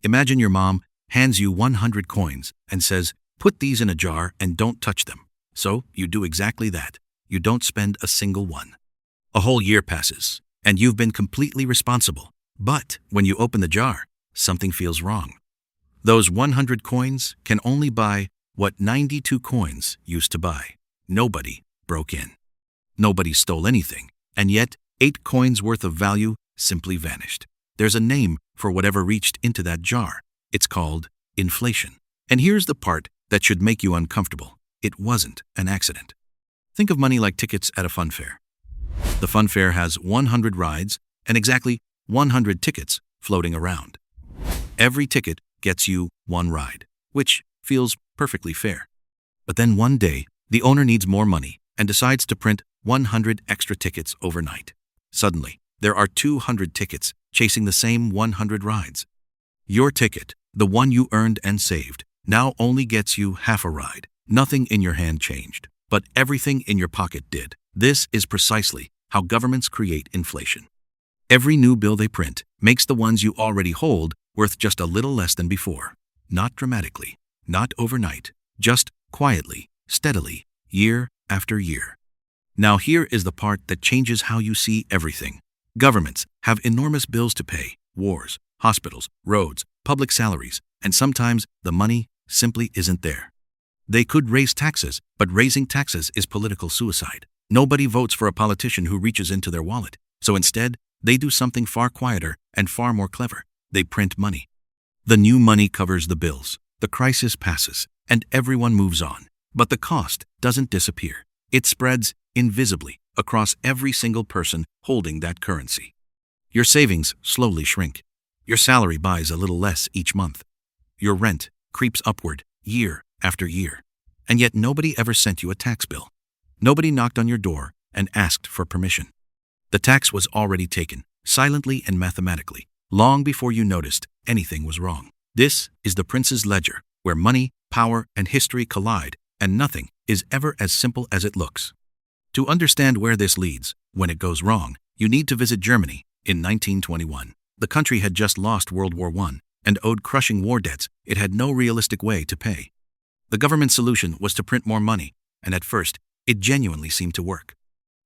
Imagine your mom hands you 100 coins and says, "Put these in a jar and don't touch them." So you do exactly that. You don't spend a single one. A whole year passes, and you've been completely responsible. But when you open the jar, something feels wrong. Those 100 coins can only buy what 92 coins used to buy. Nobody broke in. Nobody stole anything, and yet 8 coins worth of value simply vanished. There's a name for whatever reached into that jar. It's called inflation. And here's the part that should make you uncomfortable. It wasn't an accident. Think of money like tickets at a fun fair. The fun fair has 100 rides and exactly 100 tickets floating around. Every ticket gets you one ride, which feels perfectly fair. But then one day, the owner needs more money and decides to print 100 extra tickets overnight. Suddenly, there are 200 tickets chasing the same 100 rides. Your ticket, the one you earned and saved, now only gets you half a ride. Nothing in your hand changed, but everything in your pocket did. This is precisely how governments create inflation. Every new bill they print makes the ones you already hold worth just a little less than before. Not dramatically, not overnight, just quietly, steadily, year after year. Now here is the part that changes how you see everything. Governments have enormous bills to pay: wars, hospitals, roads, public salaries, and sometimes the money simply isn't there. They could raise taxes, but raising taxes is political suicide. Nobody votes for a politician who reaches into their wallet. So instead, they do something far quieter and far more clever. They print money. The new money covers the bills. The crisis passes, and everyone moves on. But the cost doesn't disappear. It spreads invisibly across every single person holding that currency. Your savings slowly shrink. Your salary buys a little less each month. Your rent creeps upward year after year. And yet nobody ever sent you a tax bill. Nobody knocked on your door and asked for permission. The tax was already taken, silently and mathematically, long before you noticed anything was wrong. This is the prince's ledger, where money, power, and history collide, and nothing is ever as simple as it looks. To understand where this leads, when it goes wrong, you need to visit Germany in 1921. The country had just lost World War I and owed crushing war debts it had no realistic way to pay. The government's solution was to print more money, and at first, it genuinely seemed to work.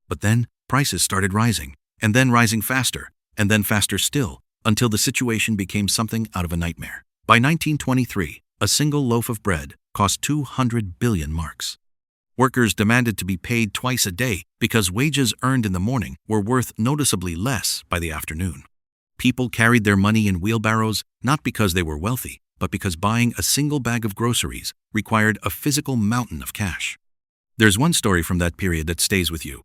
But then, prices started rising, and then rising faster, and then faster still, until the situation became something out of a nightmare. By 1923, a single loaf of bread cost 200 billion marks. Workers demanded to be paid twice a day because wages earned in the morning were worth noticeably less by the afternoon. People carried their money in wheelbarrows not because they were wealthy, but because buying a single bag of groceries required a physical mountain of cash. There's one story from that period that stays with you.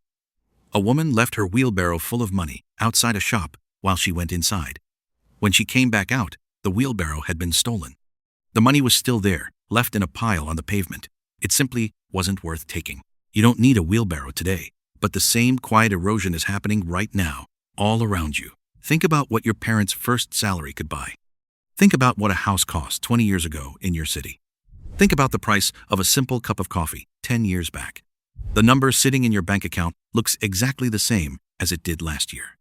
A woman left her wheelbarrow full of money outside a shop while she went inside. When she came back out, the wheelbarrow had been stolen. The money was still there, left in a pile on the pavement. It simply wasn't worth taking. You don't need a wheelbarrow today, but the same quiet erosion is happening right now, all around you. Think about what your parents' first salary could buy. Think about what a house cost 20 years ago in your city. Think about the price of a simple cup of coffee 10 years back. The number sitting in your bank account looks exactly the same as it did last year.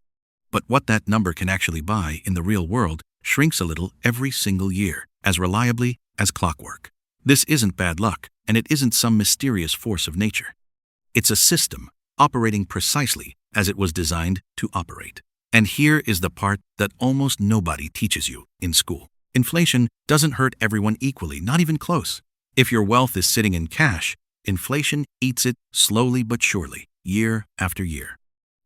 But what that number can actually buy in the real world shrinks a little every single year, as reliably as clockwork. This isn't bad luck, and it isn't some mysterious force of nature. It's a system operating precisely as it was designed to operate. And here is the part that almost nobody teaches you in school. Inflation doesn't hurt everyone equally, not even close. If your wealth is sitting in cash, inflation eats it slowly but surely, year after year.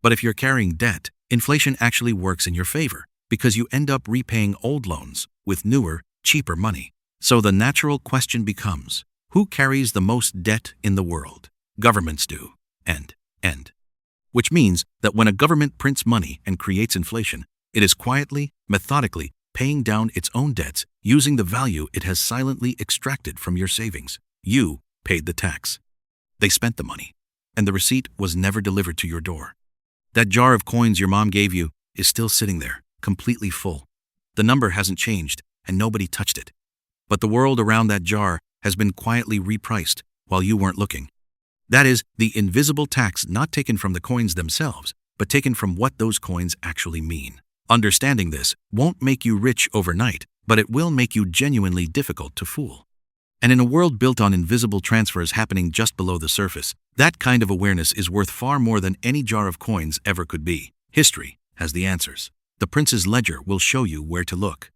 But if you're carrying debt, inflation actually works in your favor because you end up repaying old loans with newer, cheaper money. So the natural question becomes, who carries the most debt in the world? Governments do. End. Which means that when a government prints money and creates inflation, it is quietly, methodically paying down its own debts using the value it has silently extracted from your savings. You paid the tax. They spent the money, and the receipt was never delivered to your door. That jar of coins your mom gave you is still sitting there, completely full. The number hasn't changed, and nobody touched it. But the world around that jar has been quietly repriced while you weren't looking. That is the invisible tax not taken from the coins themselves, but taken from what those coins actually mean. Understanding this won't make you rich overnight, but but it will make you genuinely difficult to fool. And in a world built on invisible transfers happening just below the surface, that kind of awareness is worth far more than any jar of coins ever could be. History has the answers. The prince's ledger will show you where to look.